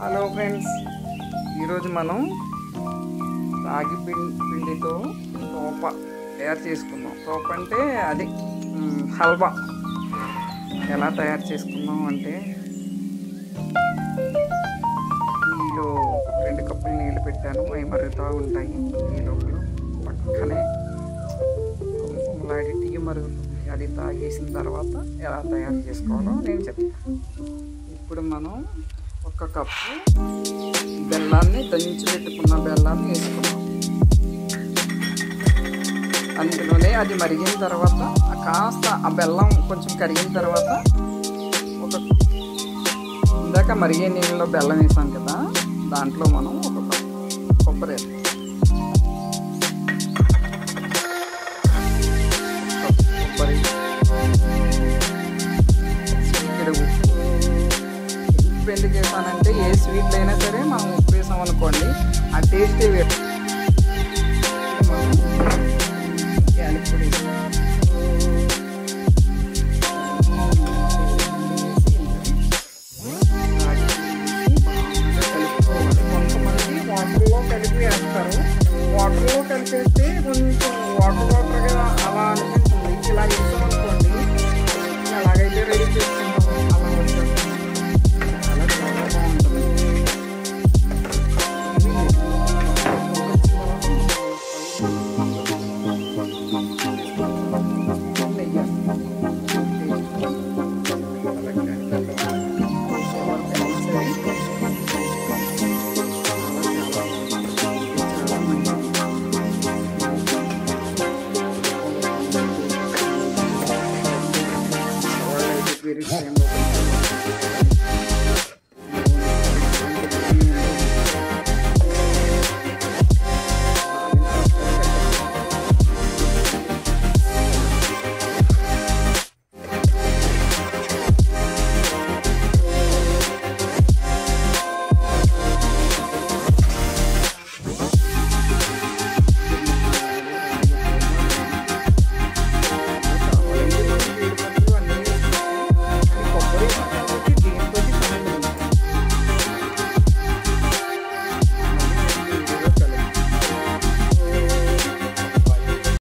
Hello friends, ఈరోజు మనం రాగి పిండితో తోప తయారు చేసుకుందాం. తోప అంటే అది హల్వా. ఎలా తయారు చేసుకుందాం అంటే, ఈలో 2 కప్పులు నీళ్ళు పెట్టాను, అవి మరుగుతూ ఉంటాయి. ఈ లోపల పక్కనే కుంకుమలాడి టీ మరుగుతుంది. అది తాగేసిన తర్వాత ఎలా తయారు చేసుకోవాలో నేను చెప్తాను. ఇప్పుడు మనం 1 కప్పు బెల్లాన్ని, దంచి పెట్టుకున్న బెల్లాన్ని వేసుకున్నాం. అందులోనే అది మరిగిన తర్వాత కాస్త ఆ బెల్లం కొంచెం కరిగిన తర్వాత ఇందాక మరిగే నీళ్ళలో బెల్లం వేసాం కదా, దాంట్లో మనం 1 కప్పు కొబ్బరి వేస్తాం. కొబ్బరి, ఉప్పు ఎందుకు వేసానంటే, ఏ స్వీట్లు అయినా సరే మనం ఉప్పు వేసాం అనుకోండి, ఆ టేస్టే వేరు. యాలకుడి కొంతమంది వాటర్లో కలిపి వేస్తారు. వాటర్లో కలిపేస్తే కొంచెం వాటర్గా అలా అనిపిస్తుంది. ఇలా వేసాం